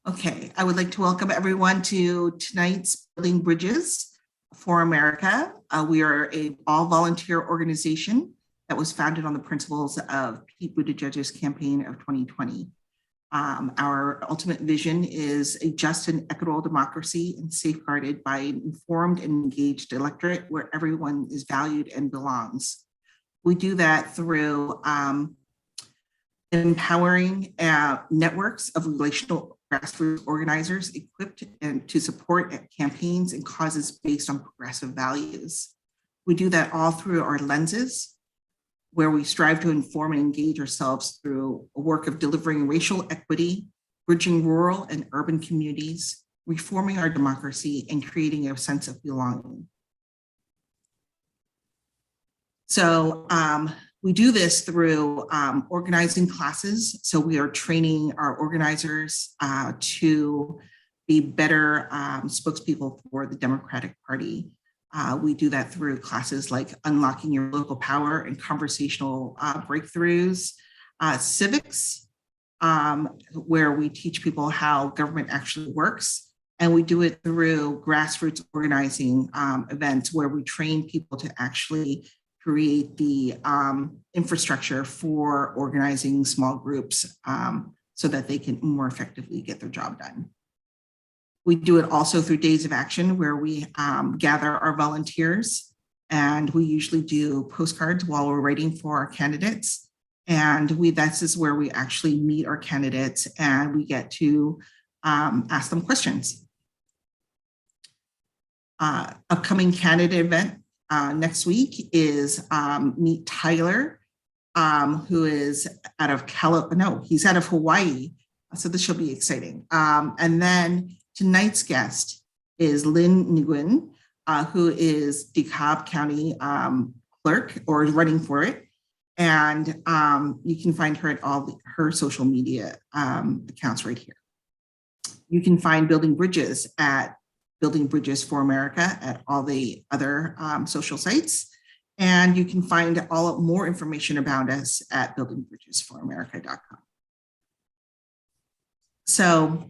Okay, I would like to welcome everyone to tonight's Building Bridges for America. We are a all-volunteer organization that was founded on the principles of Pete Buttigieg's campaign of 2020. Our ultimate vision is a just and equitable democracy and safeguarded by an informed and engaged electorate where everyone is valued and belongs. We do that through empowering networks of relational grassroots organizers equipped and to support campaigns and causes based on progressive values. We do that all through our lenses, where we strive to inform and engage ourselves through a work of delivering racial equity, bridging rural and urban communities, reforming our democracy, and creating a sense of belonging. So we do this through organizing classes. So we are training our organizers to be better spokespeople for the Democratic Party. We do that through classes like Unlocking Your Local Power and Conversational Breakthroughs, civics, where we teach people how government actually works. And we do it through grassroots organizing events where we train people to actually create the infrastructure for organizing small groups so that they can more effectively get their job done. We do it also through Days of Action, where we gather our volunteers, and we usually do postcards while we're waiting for our candidates. And this is where we actually meet our candidates and we get to ask them questions. Upcoming candidate event next week is meet Tyler, who is out of he's out of Hawaii. So this should be exciting. And then tonight's guest is Lin Nguyen, who is DeKalb County clerk or is running for it. And you can find her at all her social media accounts right here. You can find Building Bridges at Building Bridges for America at all the other social sites. And you can find more information about us at buildingbridgesforamerica.com. So,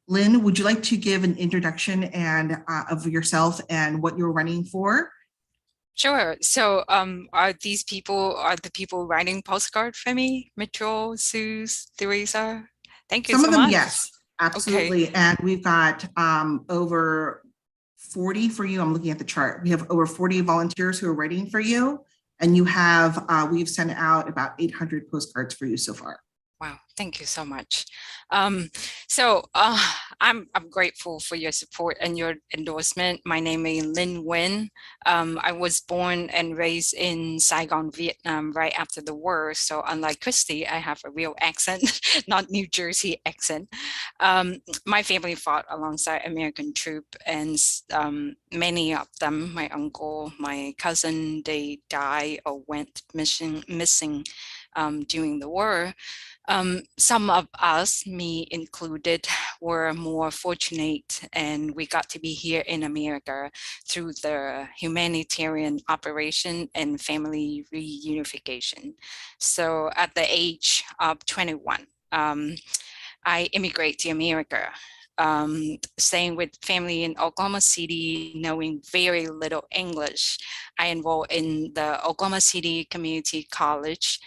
Lynn, would you like to give an introduction of yourself and what you're running for? Sure. So are the people writing postcard for me? Mitchell, Sue, Theresa? Thank you so much. Some of them, yes. Absolutely. Okay. And we've got over 40 for you. I'm looking at the chart. We have over 40 volunteers who are writing for you. And you have, we've sent out about 800 postcards for you so far. Wow, thank you so much. I'm grateful for your support and your endorsement. My name is Lin Nguyen. I was born and raised in Saigon, Vietnam, right after the war. So unlike Christy, I have a real accent, not New Jersey accent. My family fought alongside American troops, and many of them, my uncle, my cousin, they died or went missing during the war. Some of us, me included, were more fortunate, and we got to be here in America through the humanitarian operation and family reunification. So at the age of 21, I immigrated to America. Staying with family in Oklahoma City, knowing very little English. I enrolled in the Oklahoma City Community College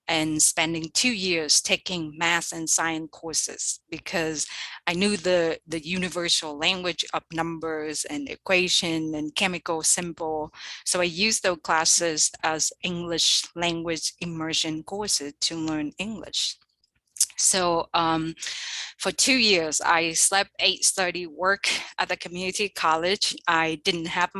and spending 2 years taking math and science courses because I knew the universal language of numbers and equation and chemical symbol. So I used those classes as English language immersion courses to learn English. So for 2 years, I slept, ate, studied, work at the community college. I didn't have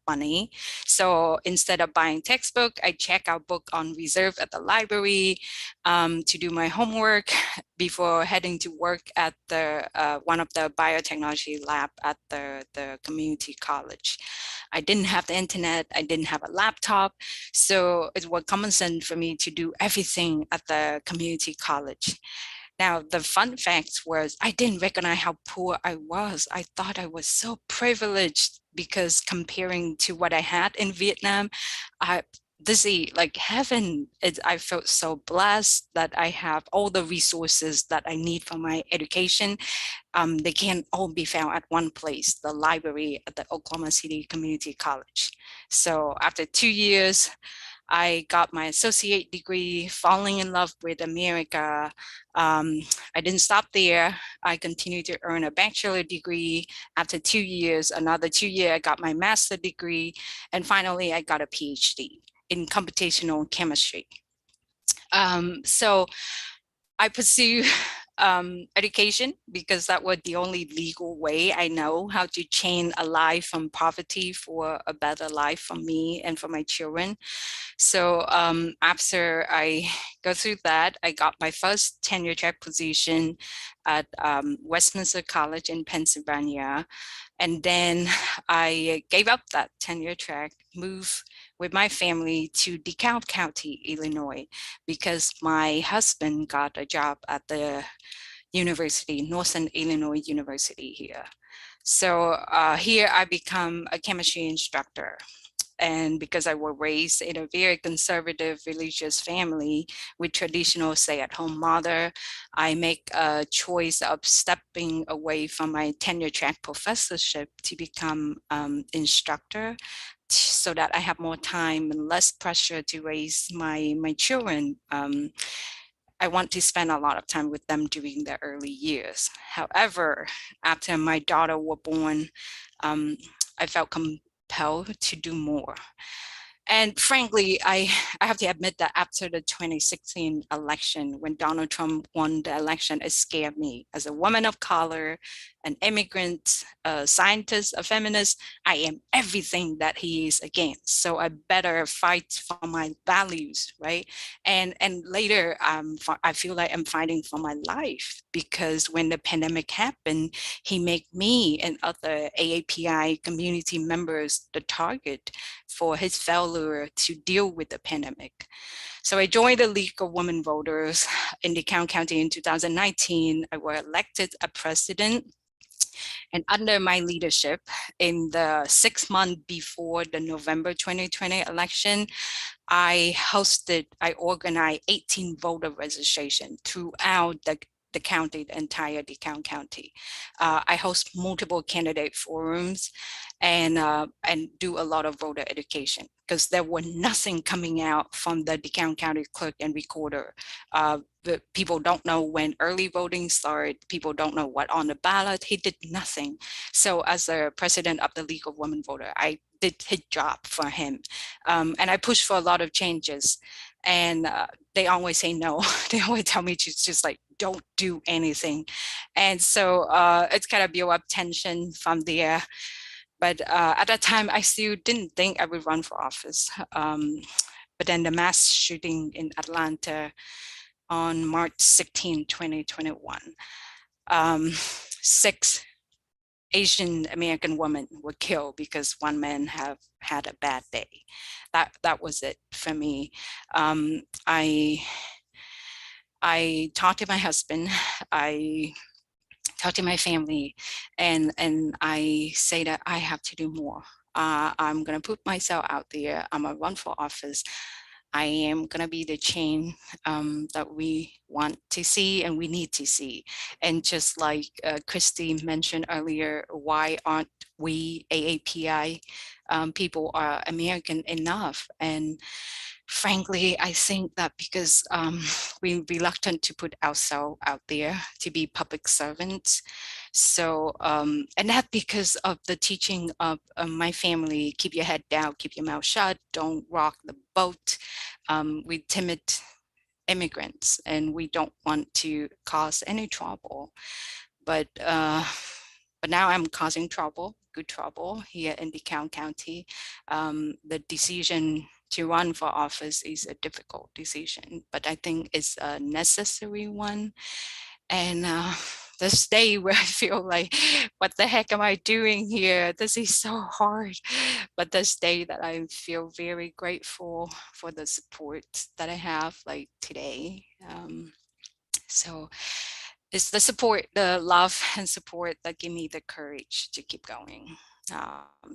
money. So instead of buying textbook, I check out book on reserve at the library to do my homework before heading to work at the one of the biotechnology lab at the community college. I didn't have the internet, I didn't have a laptop. So it was common sense for me to do everything at the community college. Now, the fun fact was I didn't recognize how poor I was. I thought I was so privileged because comparing to what I had in Vietnam, like heaven. I felt so blessed that I have all the resources that I need for my education. They can all be found at one place, the library at the Oklahoma City Community College. So after 2 years, I got my associate degree, falling in love with America. I didn't stop there. I continued to earn a bachelor degree. After 2 years, another 2 years, I got my master's degree. And finally, I got a PhD in computational chemistry. So I pursue education because that was the only legal way I know how to change a life from poverty for a better life for me and for my children. So after I go through that, I got my first tenure track position at Westminster College in Pennsylvania. And then I gave up that tenure track, moved with my family to DeKalb County, Illinois, because my husband got a job at the university, Northern Illinois University here. So here I become a chemistry instructor. And because I was raised in a very conservative religious family with traditional stay-at-home mother, I make a choice of stepping away from my tenure track professorship to become instructor, so that I have more time and less pressure to raise my children. I want to spend a lot of time with them during their early years. However, after my daughter was born, I felt compelled to do more. And frankly, I have to admit that after the 2016 election, when Donald Trump won the election, it scared me. As a woman of color, an immigrant, a scientist, a feminist, I am everything that he is against. So I better fight for my values, right? And later, I feel like I'm fighting for my life, because when the pandemic happened, he made me and other AAPI community members the target for his failure to deal with the pandemic. So I joined the League of Women Voters in DeKalb County in 2019. I was elected a president. And under my leadership, in the 6 months before the November 2020 election, I organized 18 voter registration throughout the county, the entire DeKalb County. I host multiple candidate forums and do a lot of voter education, because there was nothing coming out from the DeKalb County clerk and recorder. The people don't know when early voting started. People don't know what on the ballot. He did nothing. So as the president of the League of Women Voters, I did his job for him. And I pushed for a lot of changes. And they always say no. They always tell me to just like, don't do anything. And so it's kind of built up tension from there. But at that time, I still didn't think I would run for office. But then the mass shooting in Atlanta on March 16, 2021, 6 Asian American women were killed because one man have had a bad day. That was it for me. I talked to my husband. I talk to my family, and I say that I have to do more. I'm gonna put myself out there. I'm gonna run for office. I am gonna be the change that we want to see and we need to see. And just like Christy mentioned earlier, why aren't we AAPI people are American enough? And frankly, I think that because we're reluctant to put ourselves out there to be public servants. So, and that because of the teaching of my family, keep your head down, keep your mouth shut, don't rock the boat. We timid immigrants and we don't want to cause any trouble. But now I'm causing trouble, good trouble here in DeKalb County. The decision to run for office is a difficult decision, but I think it's a necessary one. And this day where I feel like, what the heck am I doing here? This is so hard. But this day that I feel very grateful for the support that I have, like today. So it's the support, the love and support that give me the courage to keep going.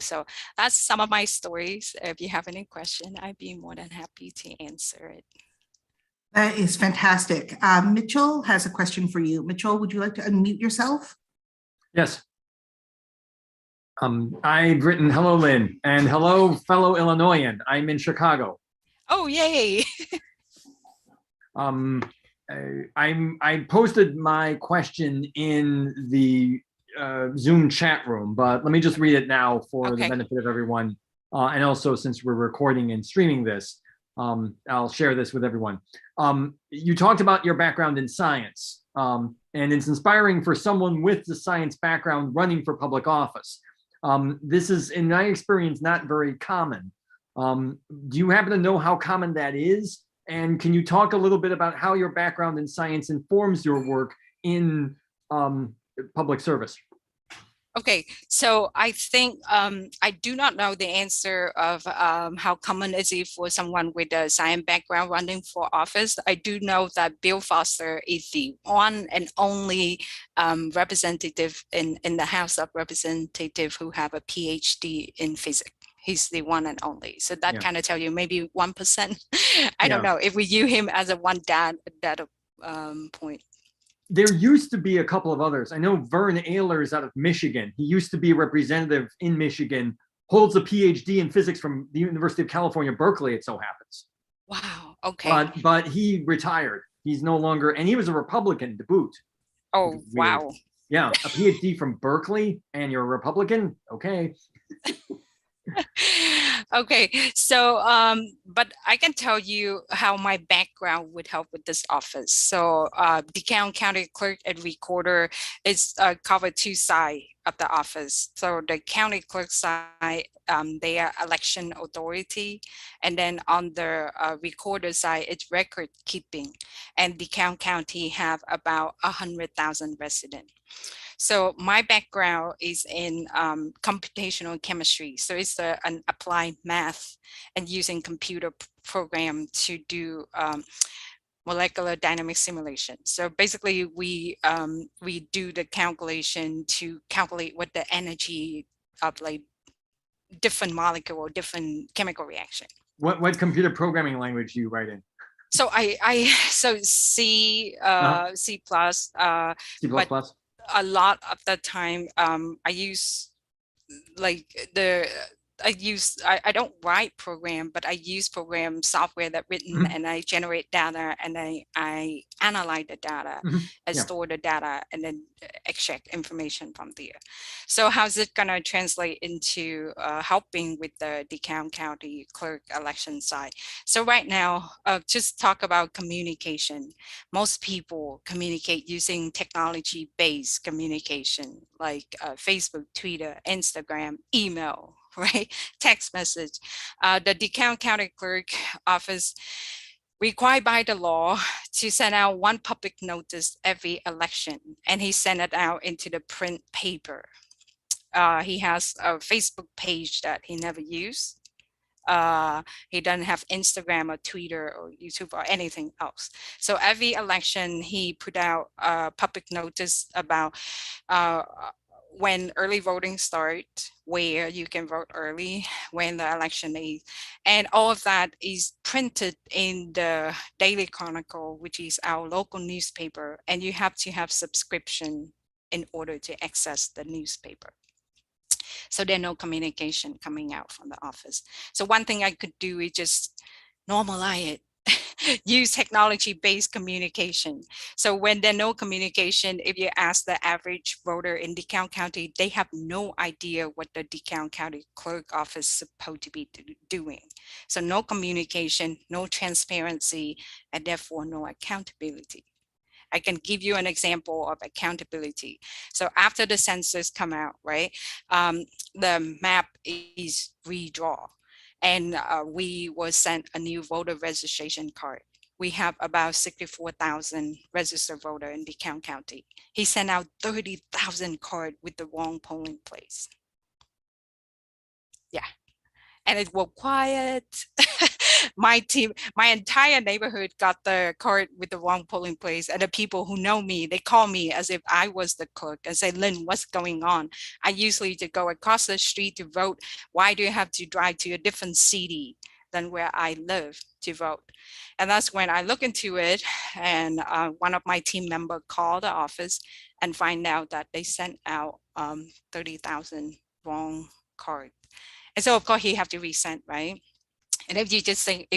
So that's some of my stories. If you have any question, I'd be more than happy to answer it. That is fantastic. Mitchell has a question for you. Mitchell, would you like to unmute yourself? Yes. I've written hello, Lynn, and hello, fellow Illinoisan. I'm in Chicago. Oh, yay. I posted my question in the Zoom chat room, but let me just read it now for the benefit of everyone. And also, since we're recording and streaming this, I'll share this with everyone. You talked about your background in science, and it's inspiring for someone with the science background running for public office. This is, in my experience, not very common. Do you happen to know how common that is? And can you talk a little bit about how your background in science informs your work in public service? Okay, so I think I do not know the answer of how common is it for someone with a science background running for office. I do know that Bill Foster is the one and only representative in the House of Representatives who have a PhD in physics. He's the one and only. So that kind of tell you maybe 1%. I don't know if we view him as a one data point. There used to be a couple of others. I know Vern Ehlers out of Michigan. He used to be a representative in Michigan, holds a PhD in physics from the University of California, Berkeley, it so happens. Wow, okay. But he retired. He's no longer, and he was a Republican to boot. Oh, wow. Yeah, a PhD from Berkeley and you're a Republican? Okay. Okay, so but I can tell you how my background would help with this office. So DeKalb County Clerk and Recorder is covered two sides of the office. So the county clerk side, they are election authority, and then on the recorder side, it's record keeping. And DeKalb County have about 100,000 residents. So my background is in computational chemistry. So it's an applied math and using computer program to do molecular dynamic simulation. So basically we do the calculation to calculate what the energy of like different molecule or different chemical reaction. What computer programming language do you write in? So so C, C++. C++? A lot of the time I use like I don't write program, but I use program software that written and I generate data and I analyze the data and store the data and then extract information from there. So how's it gonna translate into helping with the DeKalb County clerk election side? So right now, just talk about communication. Most people communicate using technology-based communication like Facebook, Twitter, Instagram, email, right? Text message. The DeKalb County Clerk Office required by the law to send out one public notice every election, and he sent it out into the print paper. He has a Facebook page that he never used. He doesn't have Instagram or Twitter or YouTube or anything else. So every election he put out a public notice about when early voting starts, where you can vote early, when the election is, and all of that is printed in the Daily Chronicle, which is our local newspaper, and you have to have subscription in order to access the newspaper. So there's no communication coming out from the office. So one thing I could do is just normalize it. Use technology-based communication. So when there's no communication, if you ask the average voter in DeKalb County, they have no idea what the DeKalb County Clerk Office is supposed to be doing. So no communication, no transparency, and therefore no accountability. I can give you an example of accountability. So after the census come out, right, the map is redrawn. And we was sent a new voter registration card. We have about 64,000 registered voters in DeKalb County. He sent out 30,000 cards with the wrong polling place. Yeah, and it was quiet. my team, my entire neighborhood got the card with the wrong polling place. And the people who know me, they call me as if I was the clerk and say, Lynn, what's going on? I usually to go across the street to vote. Why do you have to drive to a different city than where I live to vote? And that's when I look into it. And one of my team members called the office and find out that they sent out 30,000 wrong cards. And so of course he have to resend, right? And if you just think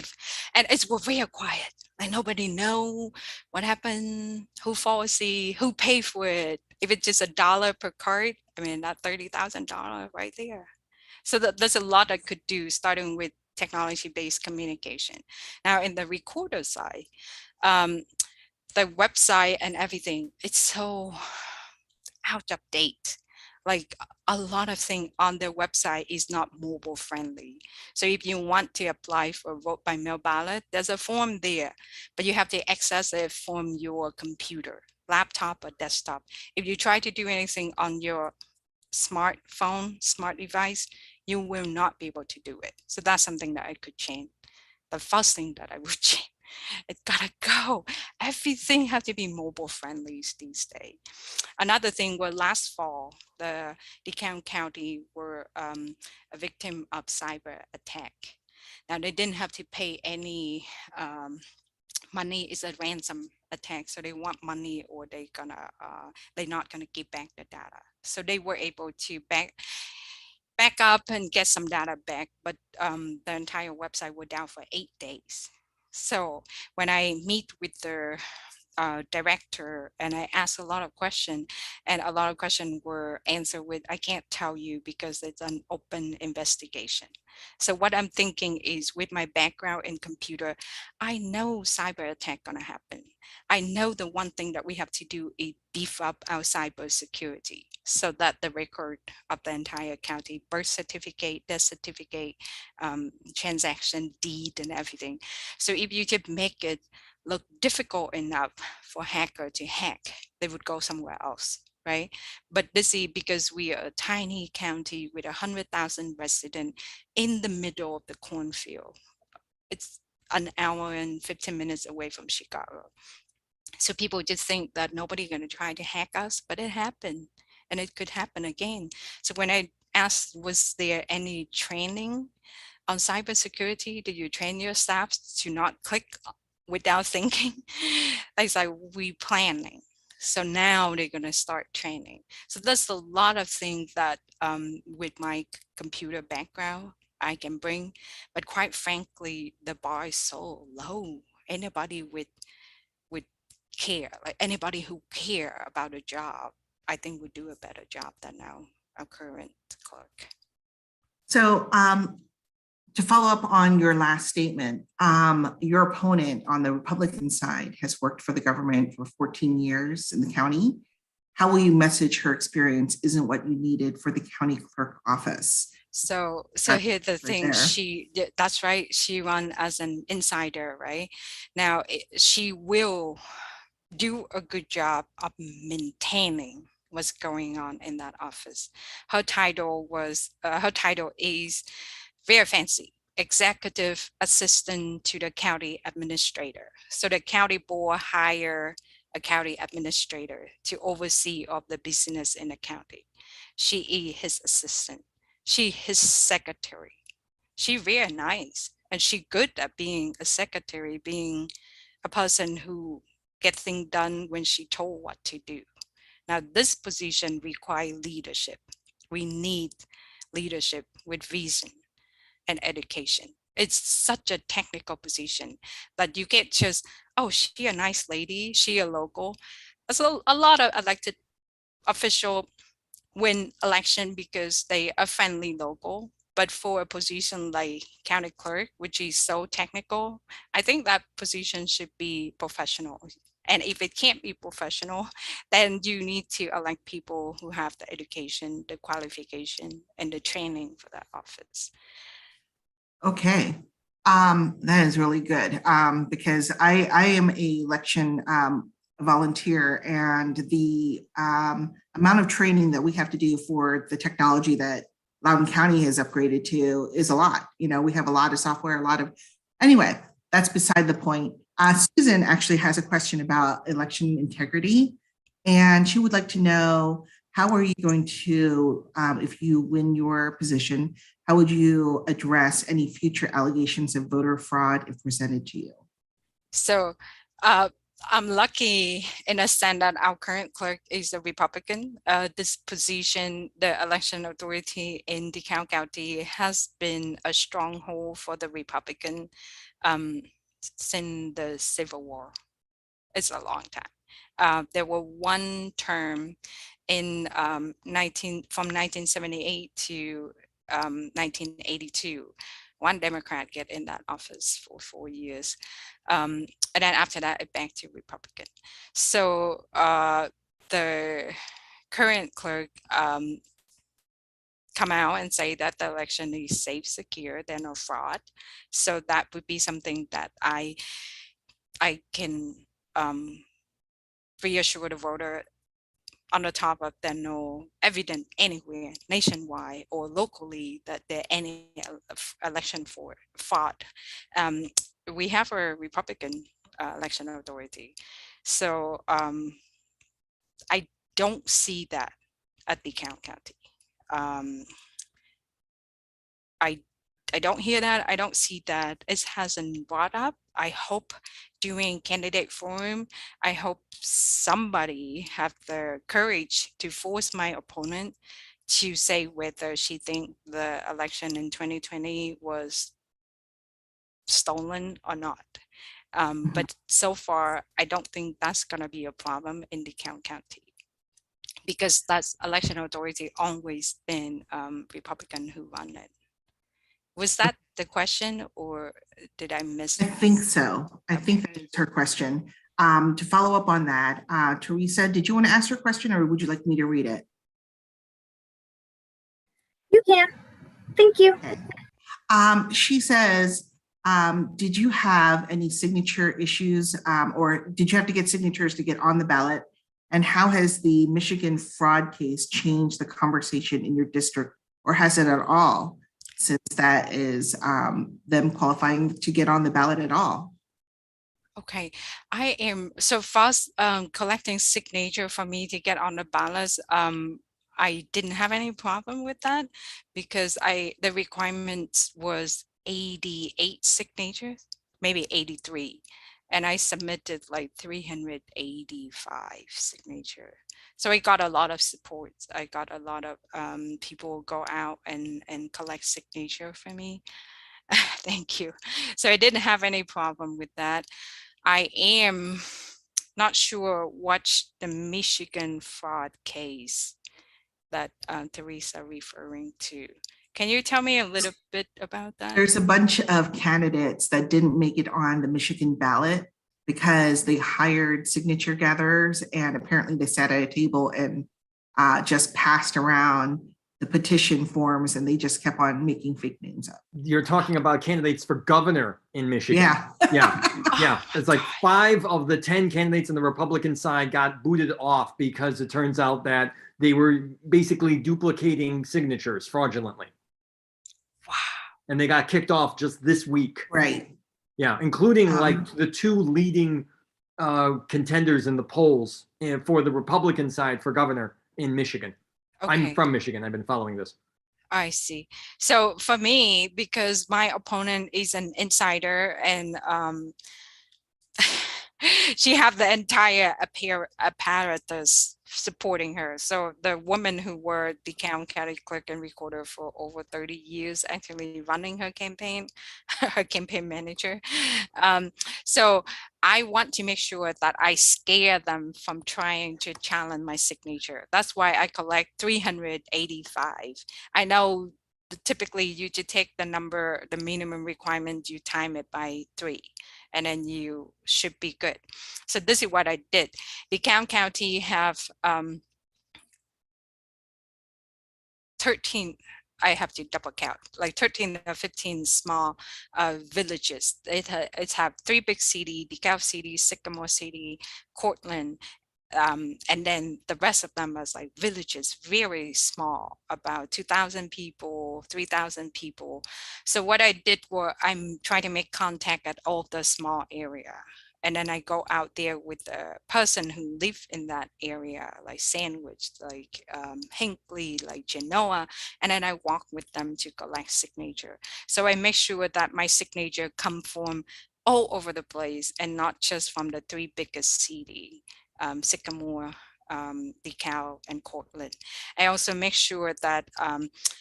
and it's very quiet, like nobody know what happened, who fall asleep, who paid for it. If it's just $1 per card, I mean, that $30,000 right there. So there's a lot I could do, starting with technology-based communication. Now in the recorder side, the website and everything, it's so out of date. Like a lot of things on their website is not mobile friendly. So if you want to apply for vote by mail ballot, there's a form there, but you have to access it from your computer, laptop or desktop. If you try to do anything on your smartphone, smart device, you will not be able to do it. So that's something that I could change. The first thing that I would change, it gotta go. Everything have to be mobile friendly these days. Another thing was last fall, the DeKalb County were a victim of cyber attack. Now they didn't have to pay any money. It's a ransom attack, so they want money or they're not gonna give back the data. So they were able to back up and get some data back, but the entire website was down for 8 days. So when I meet with the director and I asked a lot of questions, and a lot of questions were answered with, I can't tell you because it's an open investigation. So what I'm thinking is, with my background in computer, I know cyber attack gonna happen. I know the one thing that we have to do is beef up our cyber security so that the record of the entire county, birth certificate, death certificate, transaction deed and everything. So if you just make it look difficult enough for hacker to hack, they would go somewhere else, right? But this is because we are a tiny county with 100,000 residents in the middle of the cornfield. It's an hour and 15 minutes away from Chicago. So people just think that nobody's going to try to hack us, but it happened and it could happen again. So when I asked, was there any training on cybersecurity? Did you train your staff to not click without thinking? I said, we planning. So now they're going to start training. So that's a lot of things that with my computer background I can bring, but quite frankly, the bar is so low. Anybody with care, like anybody who care about a job, I think would do a better job than our current clerk. So to follow up on your last statement, your opponent on the Republican side has worked for the government for 14 years in the county. How will you message her experience isn't what you needed for the county clerk office? So here's the thing, that's right, she run as an insider, right? Now, she will do a good job of maintaining what's going on in that office. Her title is very fancy, executive assistant to the county administrator. So the county board hire a county administrator to oversee of the business in the county. She is his assistant. She his secretary. She very nice, and she good at being a secretary, being a person who get things done when she told what to do. Now this position requires leadership. We need leadership with vision and education. It's such a technical position that you get just, oh, she a nice lady, she a local. There's a lot of elected official win election because they are friendly local. But for a position like county clerk, which is so technical, I think that position should be professional. And if it can't be professional, then you need to elect people who have the education, the qualification, and the training for that office. Okay, that is really good because I am an election volunteer, and the amount of training that we have to do for the technology that Loudoun County has upgraded to is a lot. You know, we have a lot of software, a lot of Anyway, that's beside the point. Susan actually has a question about election integrity, and she would like to know, how are you going to, if you win your position, how would you address any future allegations of voter fraud if presented to you? So I'm lucky in a sense that our current clerk is a Republican. This position, the election authority in DeKalb County, has been a stronghold for the Republican since the Civil War. It's a long time. There were one term in from 1978 to 1982. One Democrat get in that office for 4 years. And then after that, it back to Republican. So the current clerk come out and say that the election is safe, secure, there no fraud. So that would be something that I can reassure the voter. On the top of there no evidence anywhere nationwide or locally that there any election for fraud. We have a Republican election authority, so I don't see that at DeKalb County. I don't hear that. I don't see that. It hasn't brought up. I hope during candidate forum, I hope somebody have the courage to force my opponent to say whether she think the election in 2020 was stolen or not. But so far, I don't think that's going to be a problem in DeKalb County, because that's election authority always been Republican who run it. Was that the question, or did I miss? I think so. I think that is her question. To follow up on that, Teresa, did you want to ask her question, or would you like me to read it? You can. Thank you. Okay. She says, did you have any signature issues, or did you have to get signatures to get on the ballot? And how has the Michigan fraud case changed the conversation in your district, or has it at all, since that is them qualifying to get on the ballot at all? Okay, I am so fast collecting signature for me to get on the ballots. I didn't have any problem with that, because the requirement was 88 signatures, maybe 83. And I submitted like 385 signature. So I got a lot of support. I got a lot of people go out and collect signature for me. Thank you. So I didn't have any problem with that. I am not sure what's the Michigan fraud case that Teresa referring to. Can you tell me a little bit about that? There's a bunch of candidates that didn't make it on the Michigan ballot because they hired signature gatherers, and apparently they sat at a table and just passed around the petition forms, and they just kept on making fake names up. You're talking about candidates for governor in Michigan. Yeah. Yeah. It's like 5 of the 10 candidates on the Republican side got booted off because it turns out that they were basically duplicating signatures fraudulently. Wow. And they got kicked off just this week. Right. Yeah, including like the 2 leading contenders in the polls for the Republican side for governor in Michigan. Okay. I'm from Michigan. I've been following this. I see. So for me, because my opponent is an insider, and she have the entire apparatus supporting her. So the woman who were the county clerk and recorder for over 30 years actually running her campaign, her campaign manager. So I want to make sure that I scare them from trying to challenge my signature. That's why I collect 385. I know typically you to take the number, the minimum requirement, you time it by 3. And then you should be good. So this is what I did. DeKalb County have 13, I have to double count, like 13 or 15 small villages. It's have 3 big cities: DeKalb City, Sycamore City, Cortland, and then the rest of them was like villages, very small, about 2,000 people, 3,000 people. So what I did was I'm trying to make contact at all the small area. And then I go out there with the person who live in that area, like Sandwich, like Hinckley, like Genoa, and then I walk with them to collect signature. So I make sure that my signature come from all over the place and not just from the three biggest cities, Sycamore, DeKalb, and Cortland. I also make sure that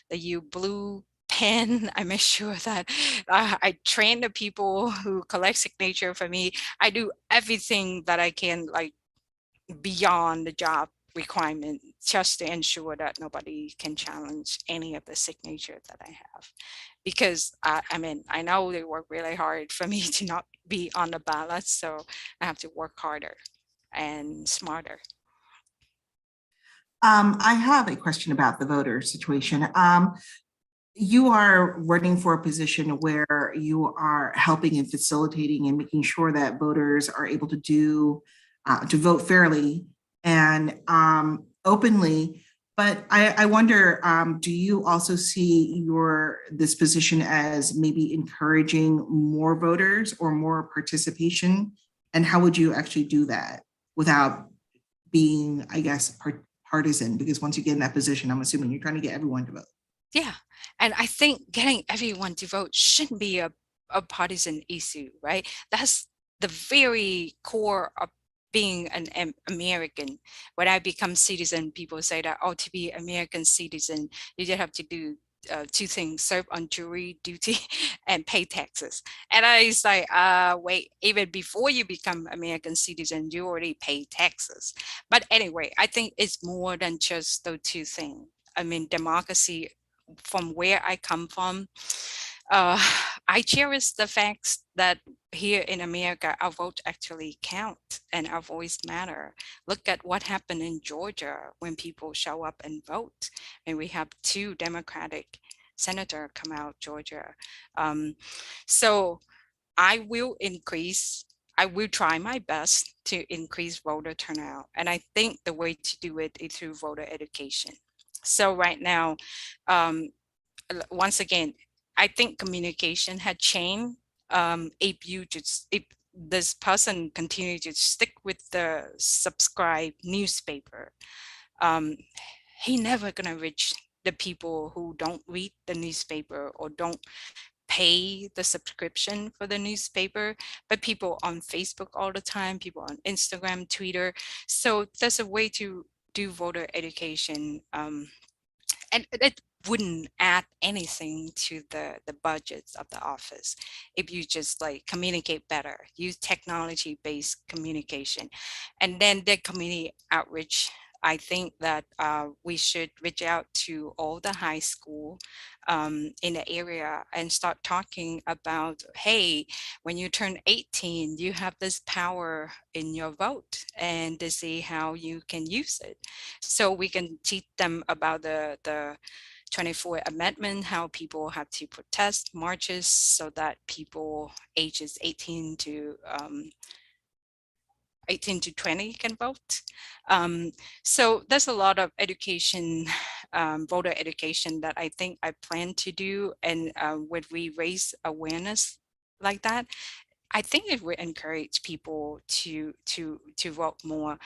the U blue pen, I make sure that I train the people who collect signature for me. I do everything that I can, like beyond the job requirement, just to ensure that nobody can challenge any of the signature that I have. Because I mean, I know they work really hard for me to not be on the ballot, so I have to work harder and smarter. I have a question about the voter situation. You are running for a position where you are helping and facilitating and making sure that voters are able to vote fairly and openly. But I wonder, do you also see this position as maybe encouraging more voters or more participation? And how would you actually do that without being, I guess, partisan? Because once you get in that position, I'm assuming you're trying to get everyone to vote. Yeah, and I think getting everyone to vote shouldn't be a partisan issue, right? That's the very core of being an American. When I become citizen, people say that, oh, to be American citizen, you just have to do two things: serve on jury duty and pay taxes. And I was like, wait, even before you become American citizen, you already pay taxes. But anyway, I think it's more than just those two things. I mean, democracy, from where I come from, I cherish the fact that here in America, our vote actually count and our voice matter. Look at what happened in Georgia when people show up and vote, and we have 2 Democratic senators come out Georgia. So I will try my best to increase voter turnout. And I think the way to do it is through voter education. So right now, once again, I think communication had changed. If this person continue to stick with the subscribe newspaper, he never gonna reach the people who don't read the newspaper or don't pay the subscription for the newspaper, but people on Facebook all the time, people on Instagram, Twitter. So there's a way to do voter education, and it wouldn't add anything to the budgets of the office if you just like communicate better, use technology-based communication. And then the community outreach, I think that we should reach out to all the high school in the area and start talking about, hey, when you turn 18, you have this power in your vote, and to see how you can use it. So we can teach them about the 24th Amendment, how people have to protest, marches, so that people ages 18 to 20 can vote. So there's a lot of education, voter education, that I think I plan to do. And when we raise awareness like that, I think it will encourage people to vote more.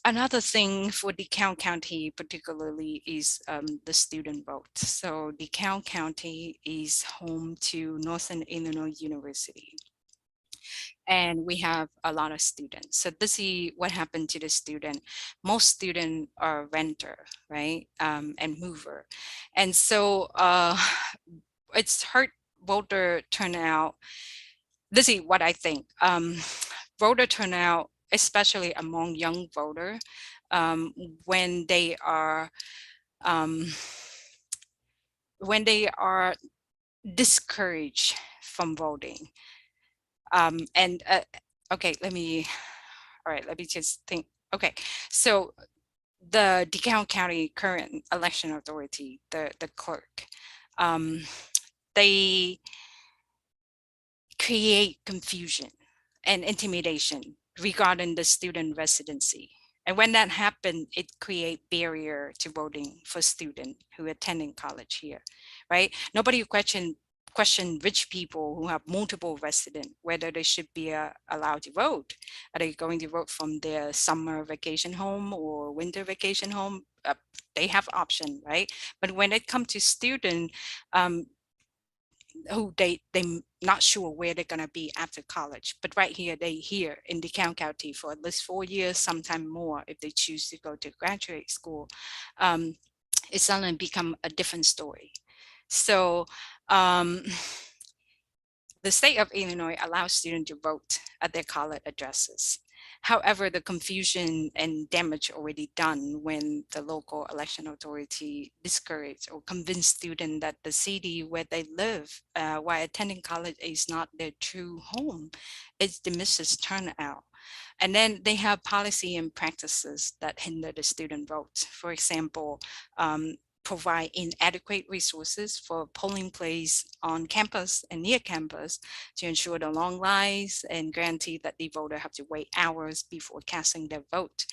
Another thing for DeKalb County particularly is the student vote. So DeKalb County is home to Northern Illinois University, and we have a lot of students. So this is what happened to the student. Most students are renter, right, and mover. And so it's hurt voter turnout. This is what I think. Voter turnout, especially among young voter, when they are discouraged from voting. And okay, let me just think. Okay, so the DeKalb County current election authority, the clerk, they create confusion and intimidation regarding the student residency. And when that happened, it create barrier to voting for students who are attending college here, right? Nobody question rich people who have multiple residents, whether they should be allowed to vote. Are they going to vote from their summer vacation home or winter vacation home? They have option, right? But when it comes to student, who they not sure where they're gonna be after college, but right here they here in DeKalb County for at least 4 years, sometime more if they choose to go to graduate school. It's suddenly become a different story. So the state of Illinois allows students to vote at their college addresses. However, the confusion and damage already done when the local election authority discouraged or convinced students that the city where they live while attending college is not their true home. It diminishes turnout. And then they have policy and practices that hinder the student vote. For example, provide inadequate resources for polling place on campus and near campus to ensure the long lines and guarantee that the voter have to wait hours before casting their vote.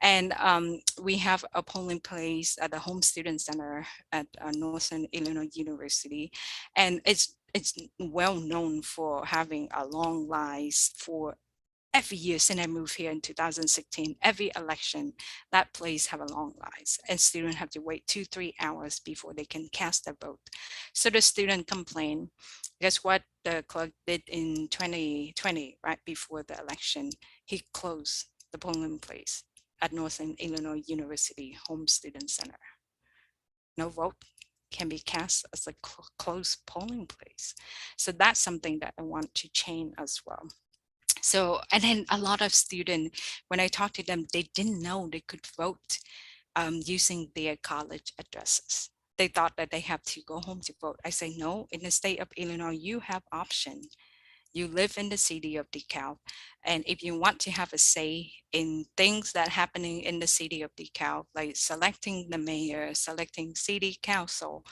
And we have a polling place at the Home Student Center at Northern Illinois University. And it's well known for having a long lines for every year since I moved here in 2016, every election, that place have a long lines and students have to wait 2-3 hours before they can cast their vote. So the student complained. Guess what the clerk did in 2020, right before the election? He closed the polling place at Northern Illinois University Home Student Center. No vote can be cast as a closed polling place. So that's something that I want to change as well. So, and then a lot of students, when I talked to them, they didn't know they could vote using their college addresses. They thought that they have to go home to vote. I say, no, in the state of Illinois, you have option. You live in the city of DeKalb. And if you want to have a say in things that are happening in the city of DeKalb, like selecting the mayor, selecting city council,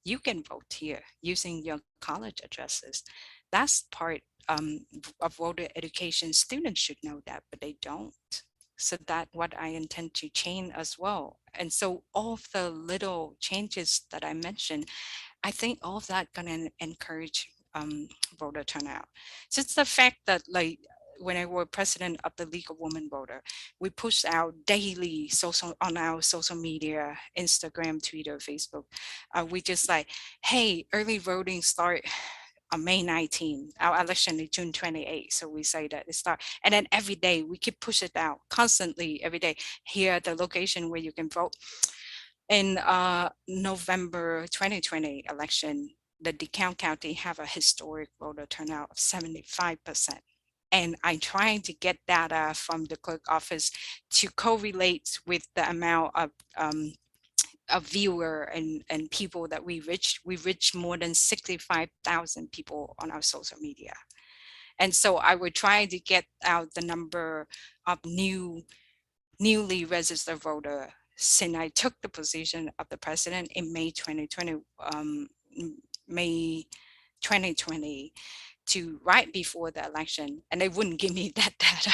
you can vote here using your college addresses. That's part of voter education. Students should know that, but they don't. So that's what I intend to change as well. And so all of the little changes that I mentioned, I think all of that gonna encourage voter turnout. Just the fact that, like, when I was president of the League of Women Voter, we pushed out daily on our social media, Instagram, Twitter, Facebook. We just like, hey, early voting start on May 19. Our election is June 28. So we say that it start, and then every day we keep push it out constantly every day. Here at the location where you can vote. In November 2020 election, the DeKalb County have a historic voter turnout of 75%. And I'm trying to get data from the clerk office to correlate with the amount of viewer and people that we reached. We reached more than 65,000 people on our social media. And so I would try to get out the number of newly registered voter since I took the position of the president in May 2020 to right before the election, and they wouldn't give me that data.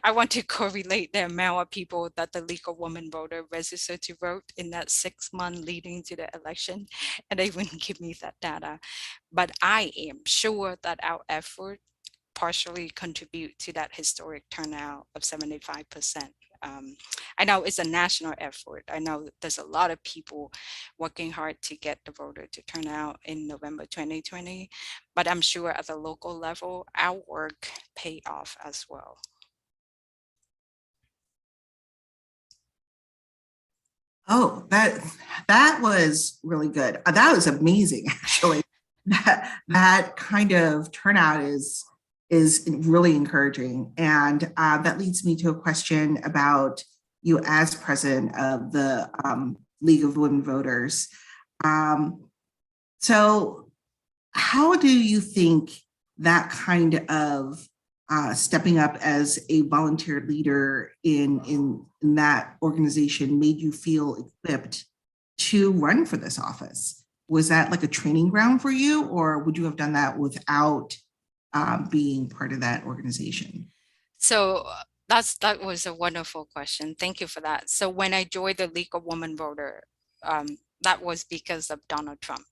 I want to correlate the amount of people that the League of Women Voter registered to vote in that 6 months leading to the election, and they wouldn't give me that data. But I am sure that our effort partially contribute to that historic turnout of 75%. I know it's a national effort. I know there's a lot of people working hard to get the voter to turn out in November 2020, but I'm sure at the local level, our work pay off as well. Oh, that was really good. That was amazing, actually. That kind of turnout is really encouraging. And that leads me to a question about you as president of the League of Women Voters. So how do you think that kind of stepping up as a volunteer leader in that organization made you feel equipped to run for this office? Was that like a training ground for you, or would you have done that without being part of that organization? So that was a wonderful question. Thank you for that. So when I joined the League of Women Voter, that was because of Donald Trump.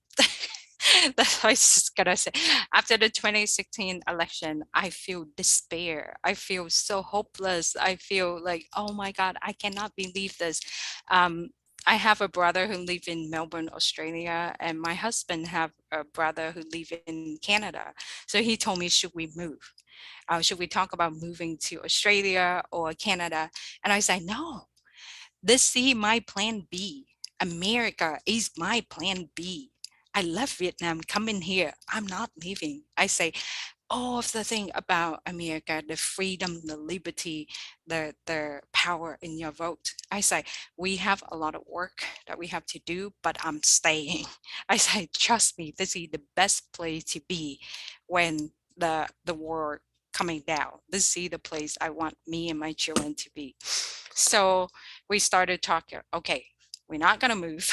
That's what I was just gonna say. After the 2016 election, I feel despair. I feel so hopeless. I feel like, oh my God, I cannot believe this. Um, I have a brother who lives in Melbourne, Australia, and my husband have a brother who lives in Canada. So he told me, should we move? Should we talk about moving to Australia or Canada? And I said, no, this is my plan B. America is my plan B. I love Vietnam. Come in here. I'm not leaving. I say, all of the thing about America, the freedom, the liberty, the power in your vote. I say, we have a lot of work that we have to do, but I'm staying. I say, trust me, this is the best place to be when the war coming down. This is the place I want me and my children to be. So we started talking, okay, we're not going to move.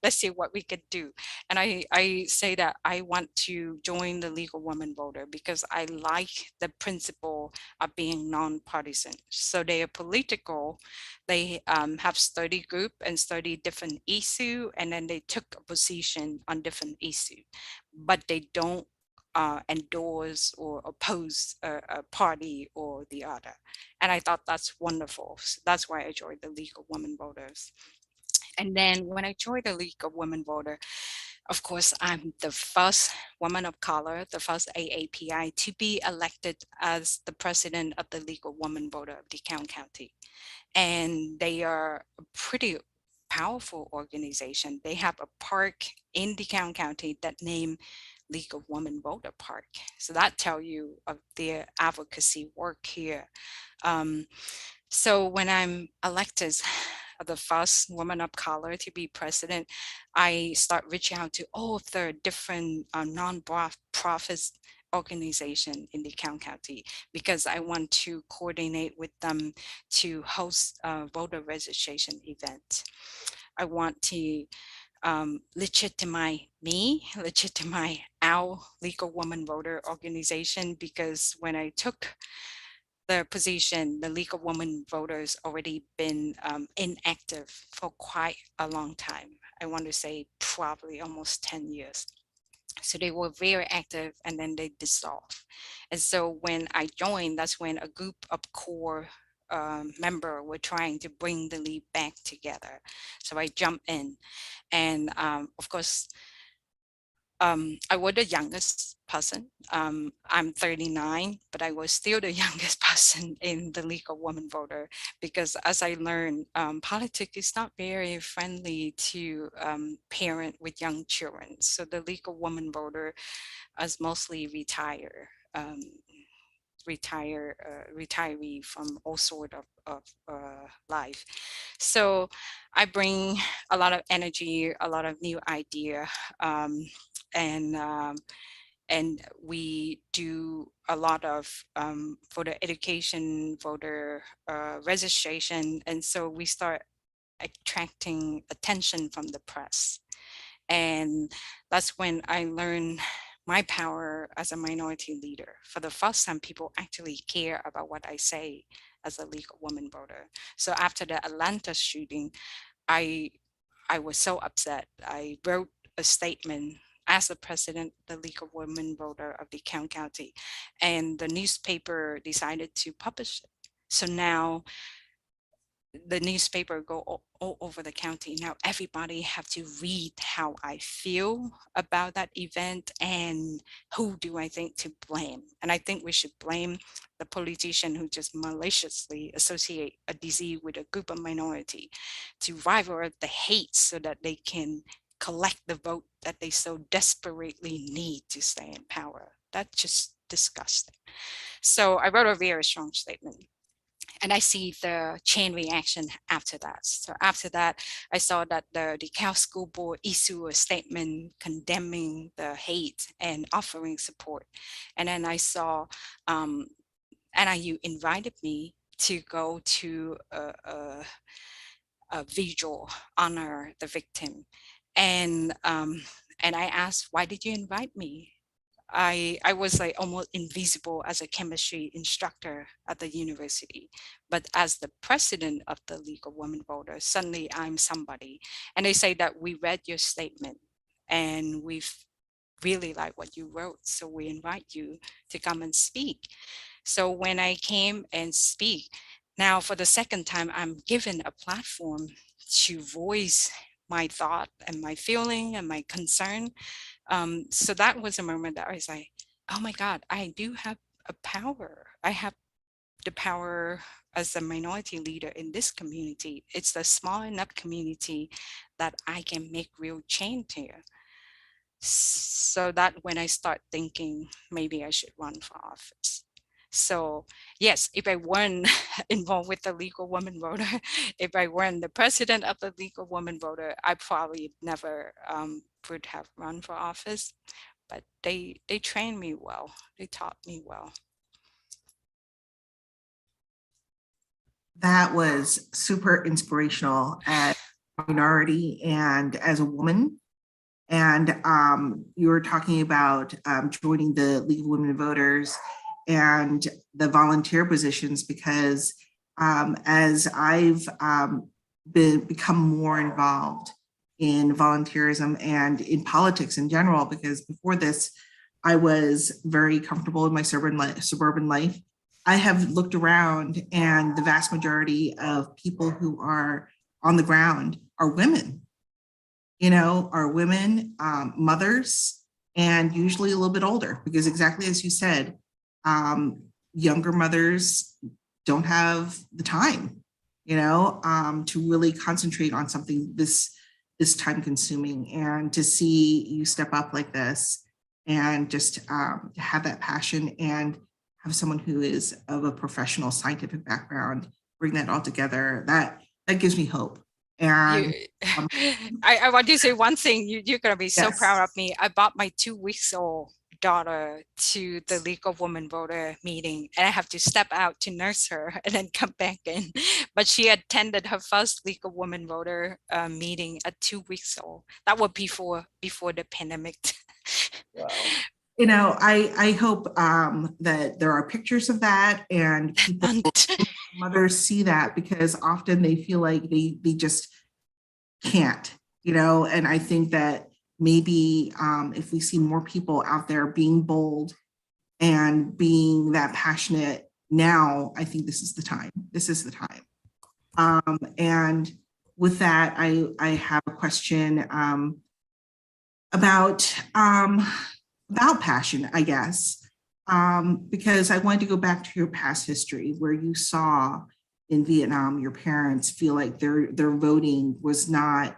Let's see what we could do. And I say that I want to join the League of Women Voter because I like the principle of being nonpartisan. So they are political. They have study group and study different issue, and then they took a position on different issue, but they don't endorse or oppose a party or the other. And I thought that's wonderful. So that's why I joined the League of Women Voters. And then when I joined the League of Women Voter, of course, I'm the first woman of color, the first AAPI to be elected as the president of the League of Women Voter of DeKalb County. And they are a pretty powerful organization. They have a park in DeKalb County that named League of Women Voter Park. So that tell you of their advocacy work here. So when I'm elected the first woman of color to be president, I start reaching out to all of the different non-profit organization in DeKalb County because I want to coordinate with them to host a voter registration event. I want to legitimize our League of Women Voter organization because when I took the position, the League of Women Voters already been inactive for quite a long time. I want to say probably almost 10 years. So they were very active and then they dissolved. And so when I joined, that's when a group of core member were trying to bring the league back together. So I jumped in and of course, I was the youngest person. I'm 39, but I was still the youngest person in the League of Women Voter because as I learned, politics is not very friendly to parent with young children. So the League of Women Voter is mostly retiree from all sort of life. So I bring a lot of energy, a lot of new idea, and we do a lot of voter education, voter registration, and so we start attracting attention from the press. And that's when I learned my power as a minority leader. For the first time, people actually care about what I say as a League of Women Voter. So after the Atlanta shooting, I was so upset. I wrote a statement as the president of the League of Women Voter of DeKalb County, and the newspaper decided to publish it. So now the newspaper go all over the county. Now everybody have to read how I feel about that event and who do I think to blame. And I think we should blame the politician who just maliciously associate a disease with a group of minority to rival the hate so that they can collect the vote that they so desperately need to stay in power. That's just disgusting. So I wrote a very strong statement. And I see the chain reaction after that. So after that, I saw that the DeKalb School Board issued a statement condemning the hate and offering support. And then I saw NIU invited me to go to a vigil honor the victim. And I asked, why did you invite me? I was like almost invisible as a chemistry instructor at the university, but as the president of the League of Women Voters, suddenly I'm somebody. And they say that we read your statement and we've really like what you wrote, so we invite you to come and speak. So when I came and speak, now for the second time, I'm given a platform to voice my thought and my feeling and my concern. So that was a moment that I was like, oh my God, I do have a power. I have the power as a minority leader in this community. It's a small enough community that I can make real change here. So that when I start thinking maybe I should run for office. So yes, if I weren't involved with the League of Women Voter, if I weren't the president of the League of Women Voter, I probably never would have run for office. But they trained me well. They taught me well. That was super inspirational as a minority and as a woman. And you were talking about joining the League of Women Voters and the volunteer positions, because as I've become more involved in volunteerism and in politics in general, because before this, I was very comfortable in my suburban life. I have looked around, and the vast majority of people who are on the ground are women. Are women, mothers, and usually a little bit older, because exactly as you said, younger mothers don't have the time, to really concentrate on something this time consuming. And to see you step up like this and just have that passion and have someone who is of a professional scientific background bring that all together, that gives me hope. And I want to say one thing. You're going to be so yes. proud of me. I brought my 2 weeks old daughter to the League of Women Voter meeting, and I have to step out to nurse her and then come back in. But she attended her first League of Women Voter meeting at 2 weeks old. That was before the pandemic. Wow. I hope that there are pictures of that, and people, mothers see that, because often they feel like they just can't, and I think that maybe if we see more people out there being bold and being that passionate now, I think this is the time. And with that, I have a question about passion, I guess, because I wanted to go back to your past history, where you saw in Vietnam your parents feel like their voting was not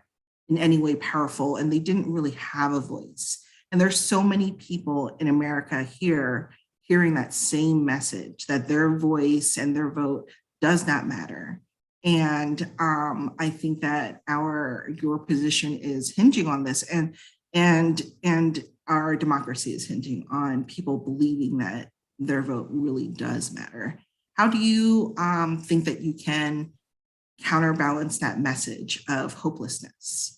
in any way powerful, and they didn't really have a voice. And there's so many people in America here hearing that same message, that their voice and their vote does not matter. And I think that your position is hinging on this, and our democracy is hinging on people believing that their vote really does matter. How do you think that you can counterbalance that message of hopelessness?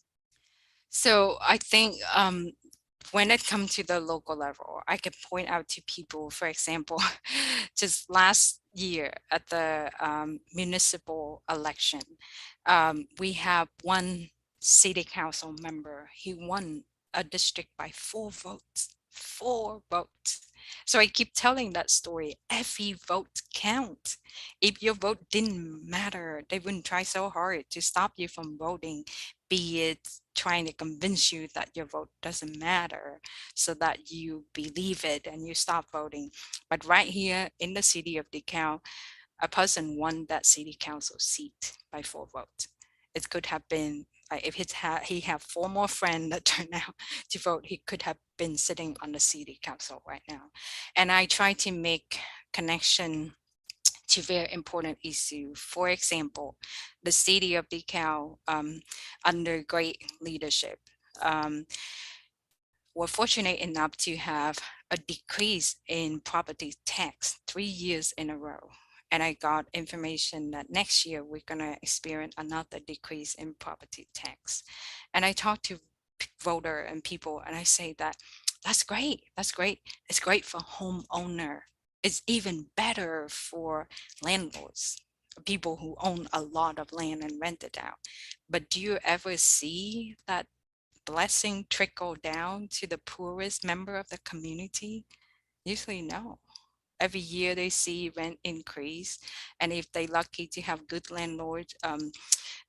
So I think when it comes to the local level, I can point out to people, for example, just last year at the municipal election, we have one city council member. He won a district by 4 votes. 4 votes. So I keep telling that story. Every vote counts. If your vote didn't matter, they wouldn't try so hard to stop you from voting, be it trying to convince you that your vote doesn't matter so that you believe it and you stop voting. But right here in the city of DeKalb, a person won that city council seat by 4 votes. It could have been, if he had 4 more friends that turned out to vote, he could have been sitting on the city council right now. And I try to make connection to very important issue. For example, the city of DeKalb, under great leadership, were fortunate enough to have a decrease in property tax 3 years in a row. And I got information that next year we're going to experience another decrease in property tax. And I talked to voter and people, and I say that that's great. That's great. It's great for homeowner. It's even better for landlords, people who own a lot of land and rent it out. But do you ever see that blessing trickle down to the poorest member of the community? Usually no. Every year they see rent increase, and if they're lucky to have good landlords,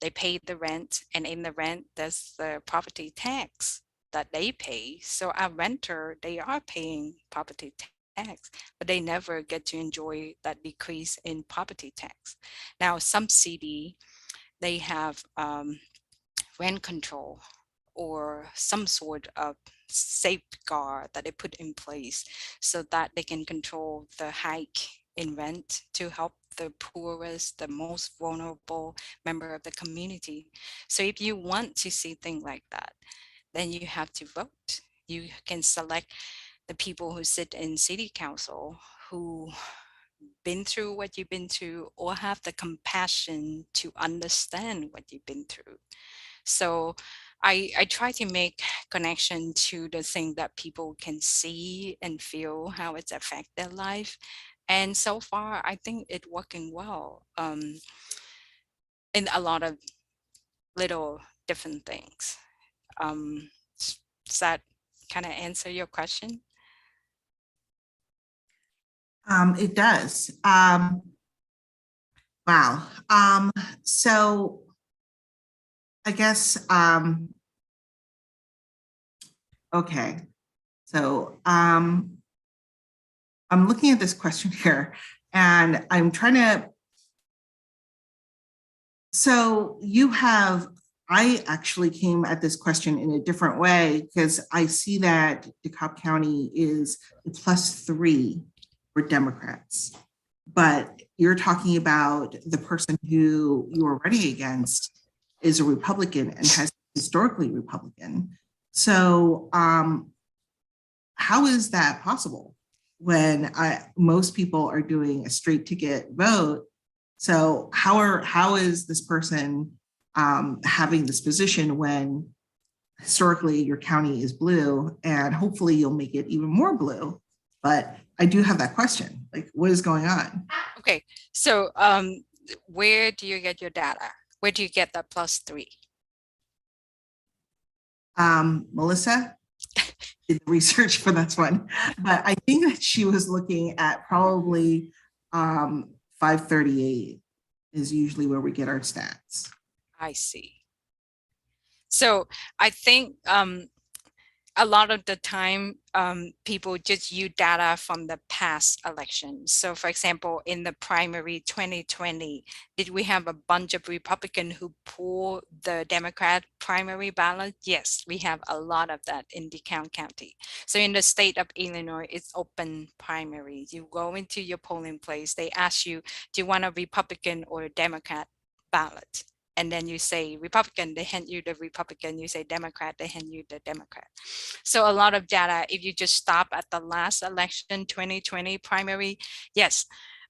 they pay the rent, and in the rent there's the property tax that they pay. So our renter, they are paying property tax, but they never get to enjoy that decrease in property tax. Now some city, they have rent control or some sort of safeguard that they put in place so that they can control the hike in rent to help the poorest, the most vulnerable member of the community. So if you want to see things like that, then you have to vote. You can select the people who sit in city council who been through what you've been through or have the compassion to understand what you've been through. So I try to make connection to the thing that people can see and feel how it's affect their life. And so far, I think it's working well in a lot of little different things. Does that kind of answer your question? It does. Wow. So I guess, okay. So I'm looking at this question here and I'm trying to, so I actually came at this question in a different way because I see that DeKalb County is a +3 for Democrats, but you're talking about the person who you are running against is a Republican and has historically Republican. So how is that possible when most people are doing a straight ticket vote? So how is this person having this position when historically your county is blue and hopefully you'll make it even more blue? But I do have that question, like what is going on? Okay, so where do you get your data? Where do you get that +3? Melissa did the research for this one, but I think that she was looking at probably 538 is usually where we get our stats. I see. So I think a lot of the time people just use data from the past election. So for example, in the primary 2020, did we have a bunch of Republicans who pulled the Democrat primary ballot? Yes, we have a lot of that in DeKalb County. So in the state of Illinois, it's open primary. You go into your polling place, they ask you, do you want a Republican or a Democrat ballot? And then you say Republican, they hand you the Republican, you say Democrat, they hand you the Democrat. So a lot of data, if you just stop at the last election, 2020 primary, yes,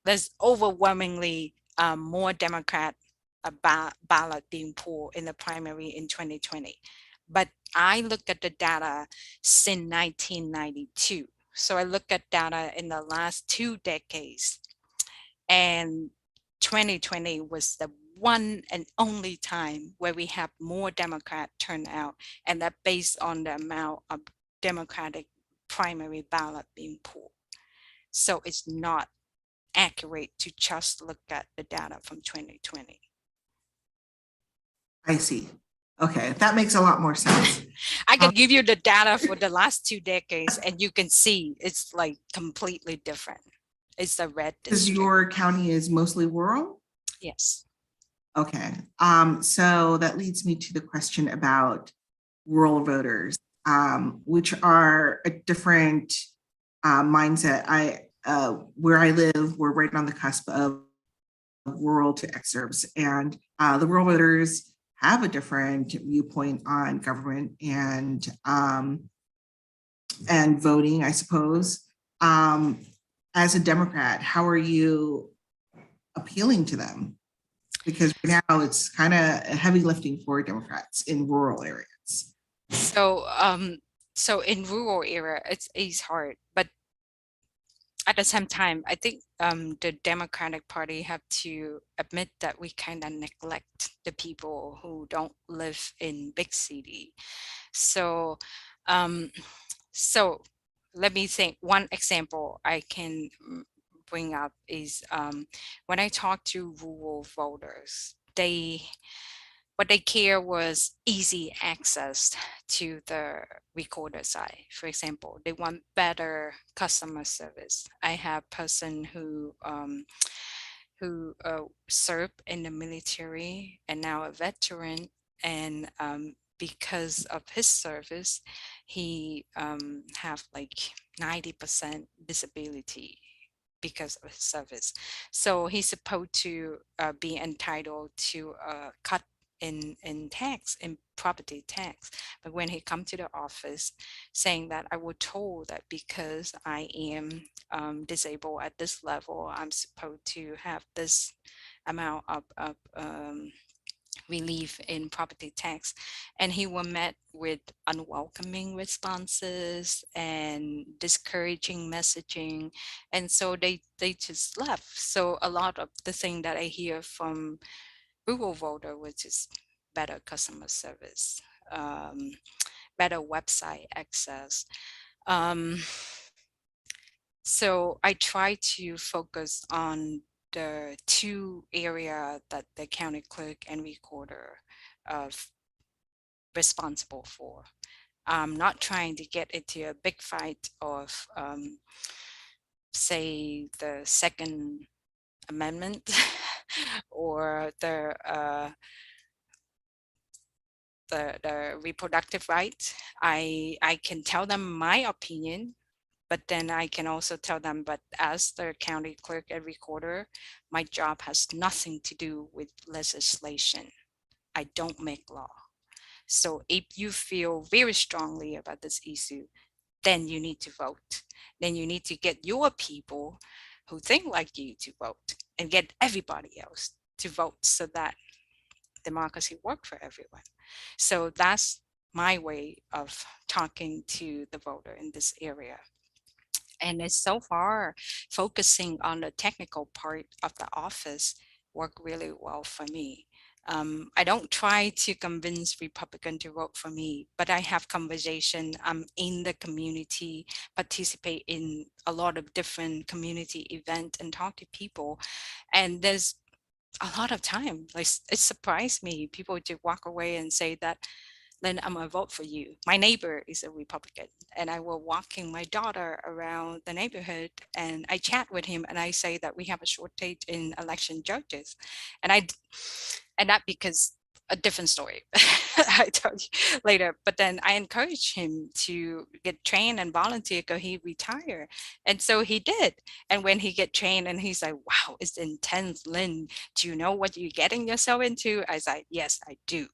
there's overwhelmingly more Democrat ballot being pulled in the primary in 2020. But I looked at the data since 1992. So I looked at data in the last 2 decades, and 2020 was the one and only time where we have more Democrat turnout, and that based on the amount of Democratic primary ballot being pulled. So it's not accurate to just look at the data from 2020. I see. Okay, that makes a lot more sense. I can give you the data for the last 2 decades and you can see it's like completely different. It's the red district. Because your county is mostly rural? Yes. Okay, so that leads me to the question about rural voters, which are a different mindset. Where I live, we're right on the cusp of rural to exurbs, and the rural voters have a different viewpoint on government and voting, I suppose. As a Democrat, how are you appealing to them? Because right now it's kind of heavy lifting for Democrats in rural areas. So So in rural area, it's hard, but at the same time, I think the Democratic Party have to admit that we kind of neglect the people who don't live in big city. So, um, so let me think. One example I can bring up is when I talk to rural voters, what they care was easy access to the recorder side. For example, they want better customer service. I have person who served in the military and now a veteran, and because of his service, he have like 90% disability because of his service. So he's supposed to be entitled to a cut in tax, in property tax. But when he come to the office saying that I was told that because I am disabled at this level, I'm supposed to have this amount of relief in property tax, and he was met with unwelcoming responses and discouraging messaging, and so they just left. So a lot of the thing that I hear from rural voter, which is better customer service, better website access. So I try to focus on the two area that the county clerk and recorder of responsible for. I'm not trying to get into a big fight of say the Second Amendment or the reproductive rights. I can tell them my opinion, but then I can also tell them, but as the county clerk and recorder, my job has nothing to do with legislation. I don't make law. So if you feel very strongly about this issue, then you need to vote. Then you need to get your people who think like you to vote and get everybody else to vote so that democracy work for everyone. So that's my way of talking to the voter in this area. And it's so far focusing on the technical part of the office worked really well for me. I don't try to convince Republican to vote for me, but I have conversation. I'm in the community, participate in a lot of different community events and talk to people. And there's a lot of time, like it surprised me. People to walk away and say that, Lynn, I'm gonna vote for you. My neighbor is a Republican, and I will walking my daughter around the neighborhood, and I chat with him, and I say that we have a shortage in election judges, and and that because a different story. I tell you later. But then I encouraged him to get trained and volunteer because he retired. And so he did. And when he get trained and he's like, wow, it's intense, Lynn. Do you know what you're getting yourself into? I was like, yes, I do.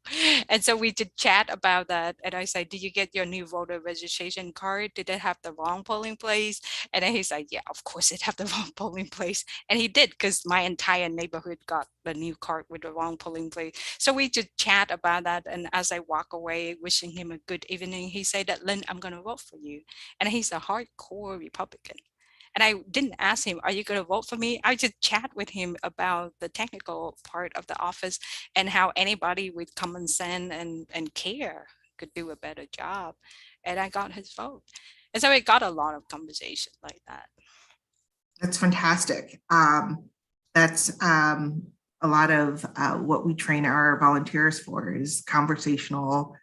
And so we did chat about that. And I said, did you get your new voter registration card? Did it have the wrong polling place? And then he's like, yeah, of course it have the wrong polling place. And he did, because my entire neighborhood got the new card with the wrong polling place. So we just chat about that. And as I walk away, wishing him a good evening, he said that, Lynn, I'm going to vote for you. And he's a hardcore Republican. And I didn't ask him, are you going to vote for me? I just chat with him about the technical part of the office and how anybody with common sense and care could do a better job. And I got his vote. And so it got a lot of conversation like that. That's fantastic. That's a lot of what we train our volunteers for is conversational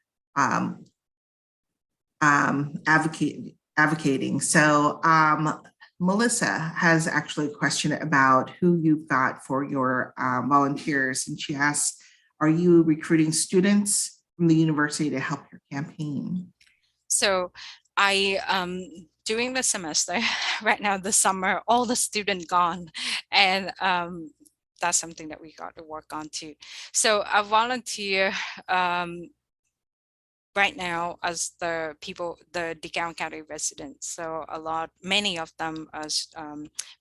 advocating. So Melissa has actually a question about who you've got for your volunteers. And she asks, are you recruiting students from the university to help your campaign? So I during the semester, right now, the summer, all the students gone. And that's something that we got to work on too. So I volunteer right now as the people, the DeKalb County residents. So many of them as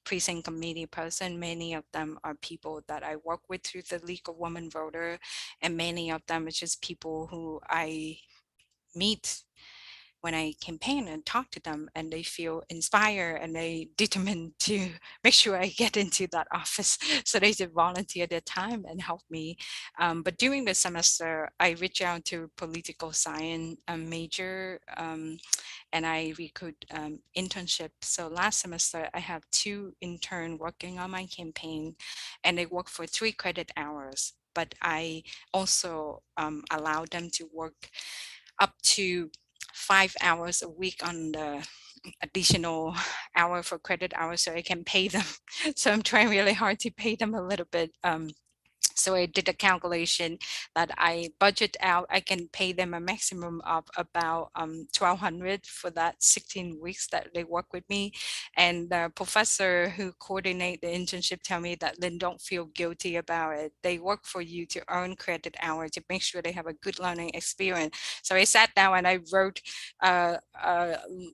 precinct committee person, many of them are people that I work with through the League of Women Voter, and many of them are just people who I meet when I campaign and talk to them, and they feel inspired and they determined to make sure I get into that office. So they just volunteer their time and help me. But during the semester, I reach out to political science major, and I recruit internship. So last semester, I have 2 interns working on my campaign, and they work for 3 credit hours. But I also allow them to work up to 5 hours a week on the additional hour for credit hours, so I can pay them. So I'm trying really hard to pay them a little bit. So I did a calculation that I budget out, I can pay them a maximum of about $1,200 for that 16 weeks that they work with me. And the professor who coordinate the internship tell me that, Lynn, don't feel guilty about it. They work for you to earn credit hour, to make sure they have a good learning experience. So I sat down and I wrote a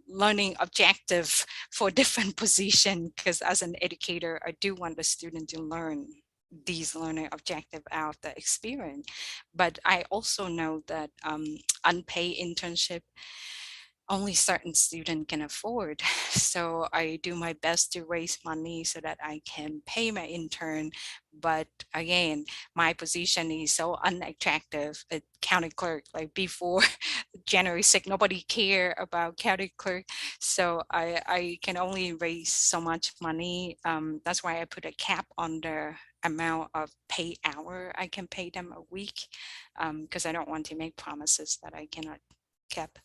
learning objective for different position, because as an educator, I do want the student to learn these learning objective out the experience. But I also know that unpaid internship only certain students can afford. So I do my best to raise money so that I can pay my intern. But again, my position is so unattractive at county clerk. Like before January 6th, nobody care about county clerk. So I can only raise so much money. That's why I put a cap on the amount of pay hour I can pay them a week, because I don't want to make promises that I cannot keep.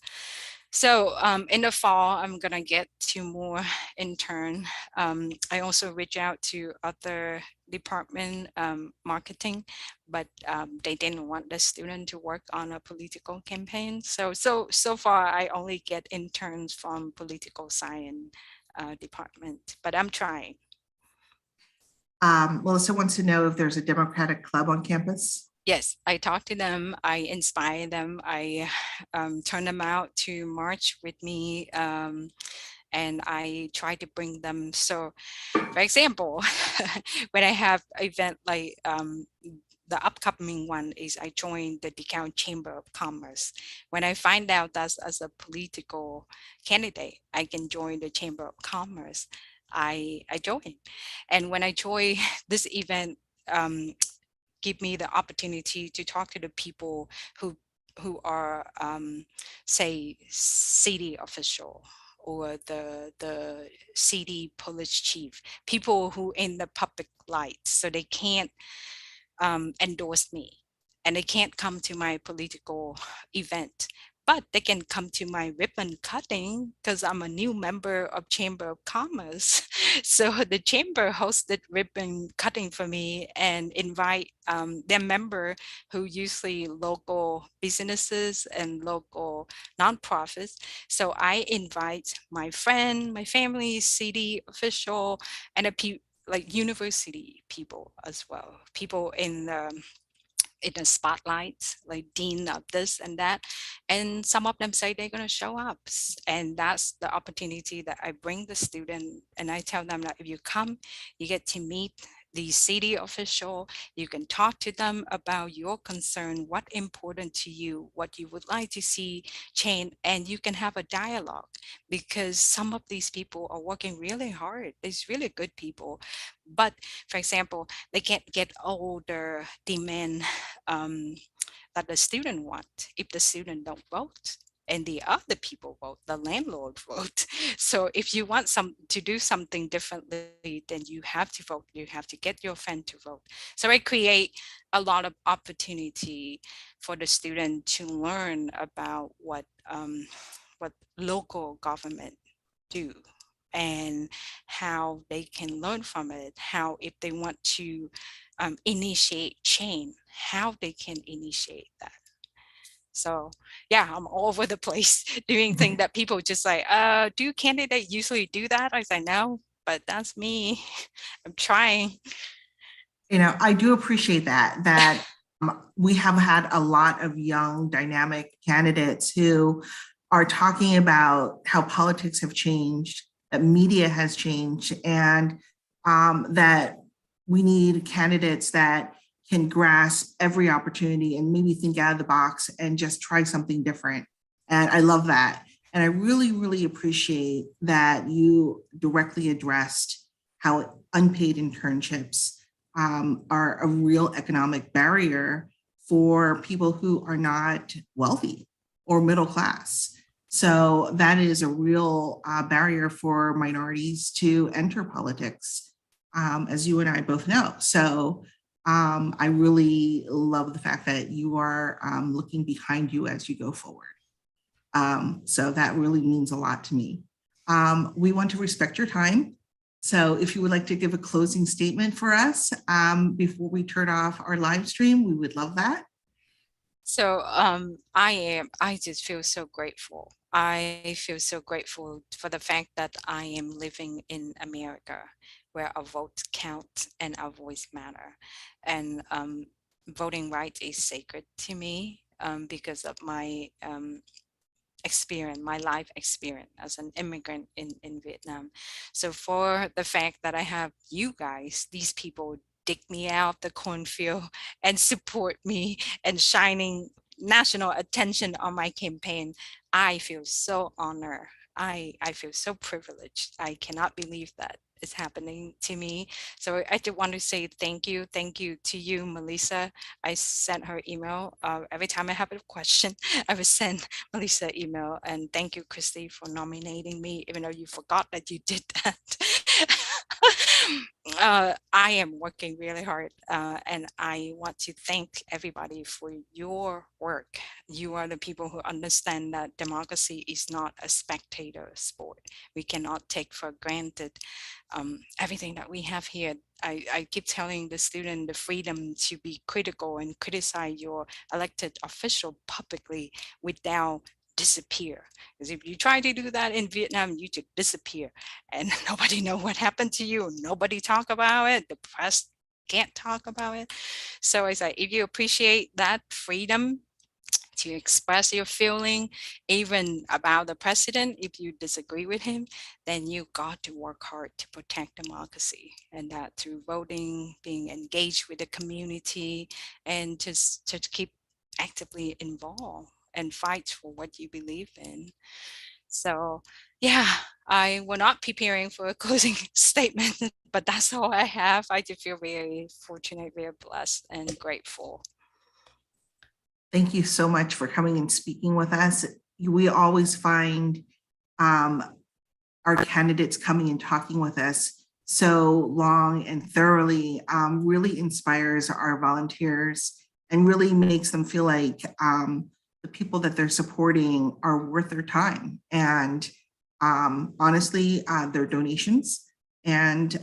So in the fall, I'm gonna get 2 more intern. I also reach out to other department marketing, but they didn't want the student to work on a political campaign. So far, I only get interns from political science department, but I'm trying. Melissa wants to know if there's a Democratic club on campus. Yes, I talk to them, I inspire them, I turn them out to march with me, and I try to bring them. So, for example, when I have an event like the upcoming one is I joined the DeKalb Chamber of Commerce. When I find out that as a political candidate, I can join the Chamber of Commerce, I join. And when I join this event, give me the opportunity to talk to the people who are say city official or the city police chief, people who in the public light, so they can't endorse me and they can't come to my political event, but they can come to my ribbon cutting because I'm a new member of Chamber of Commerce. So the chamber hosted ribbon cutting for me and invite their member who usually local businesses and local nonprofits. So I invite my friend, my family, city official, and like university people as well, people in the spotlight, like dean of this and that. And some of them say they're going to show up. And that's the opportunity that I bring the student. And I tell them that if you come, you get to meet the city official, you can talk to them about your concern, what important to you, what you would like to see change, and you can have a dialogue because some of these people are working really hard. It's really good people. But for example, they can't get all the demand that the student want if the student don't vote and the other people vote, the landlord vote. So if you want to do something differently, then you have to vote, you have to get your friend to vote. So I create a lot of opportunity for the student to learn about what local government do and how they can learn from it, how if they want to initiate change, how they can initiate that. So yeah, I'm all over the place doing things that people just like, do candidates usually do that? I say, no, but that's me. I'm trying. You know, I do appreciate that we have had a lot of young dynamic candidates who are talking about how politics have changed, that media has changed, and that we need candidates that can grasp every opportunity and maybe think out of the box and just try something different. And I love that. And I really, really appreciate that you directly addressed how unpaid internships are a real economic barrier for people who are not wealthy or middle class. So that is a real barrier for minorities to enter politics, as you and I both know. So I really love the fact that you are looking behind you as you go forward. So that really means a lot to me. We want to respect your time. So if you would like to give a closing statement for us before we turn off our live stream, we would love that. So I just feel so grateful. I feel so grateful for the fact that I am living in America, where our vote count and our voice matter. And voting rights is sacred to me because of my experience, my life experience as an immigrant in Vietnam. So for the fact that I have you guys, these people dig me out the cornfield and support me and shining national attention on my campaign, I feel so honored. I feel so privileged. I cannot believe that is happening to me. So I do want to say thank you to you, Melissa. I sent her email every time I have a question. I would send Melissa email, and thank you, Christy, for nominating me, even though you forgot that you did that. I am working really hard, and I want to thank everybody for your work. You are the people who understand that democracy is not a spectator sport. We cannot take for granted everything that we have here. I keep telling the student the freedom to be critical and criticize your elected official publicly without disappear. Because if you try to do that in Vietnam, you just disappear and nobody know what happened to you. Nobody talk about it. The press can't talk about it. So it's like, if you appreciate that freedom to express your feeling, even about the president, if you disagree with him, then you got to work hard to protect democracy, and that through voting, being engaged with the community, and just to keep actively involved and fight for what you believe in. So yeah, I was not preparing for a closing statement, but that's all I have. I do feel very fortunate, very blessed and grateful. Thank you so much for coming and speaking with us. We always find our candidates coming and talking with us so long and thoroughly really inspires our volunteers and really makes them feel like the people that they're supporting are worth their time. And honestly, their donations, and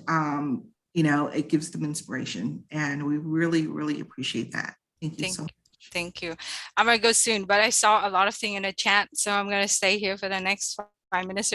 it gives them inspiration. And we really, really appreciate that. Thank you so much. Thank you. I'm gonna go soon, but I saw a lot of things in the chat, so I'm gonna stay here for the next 5 minutes.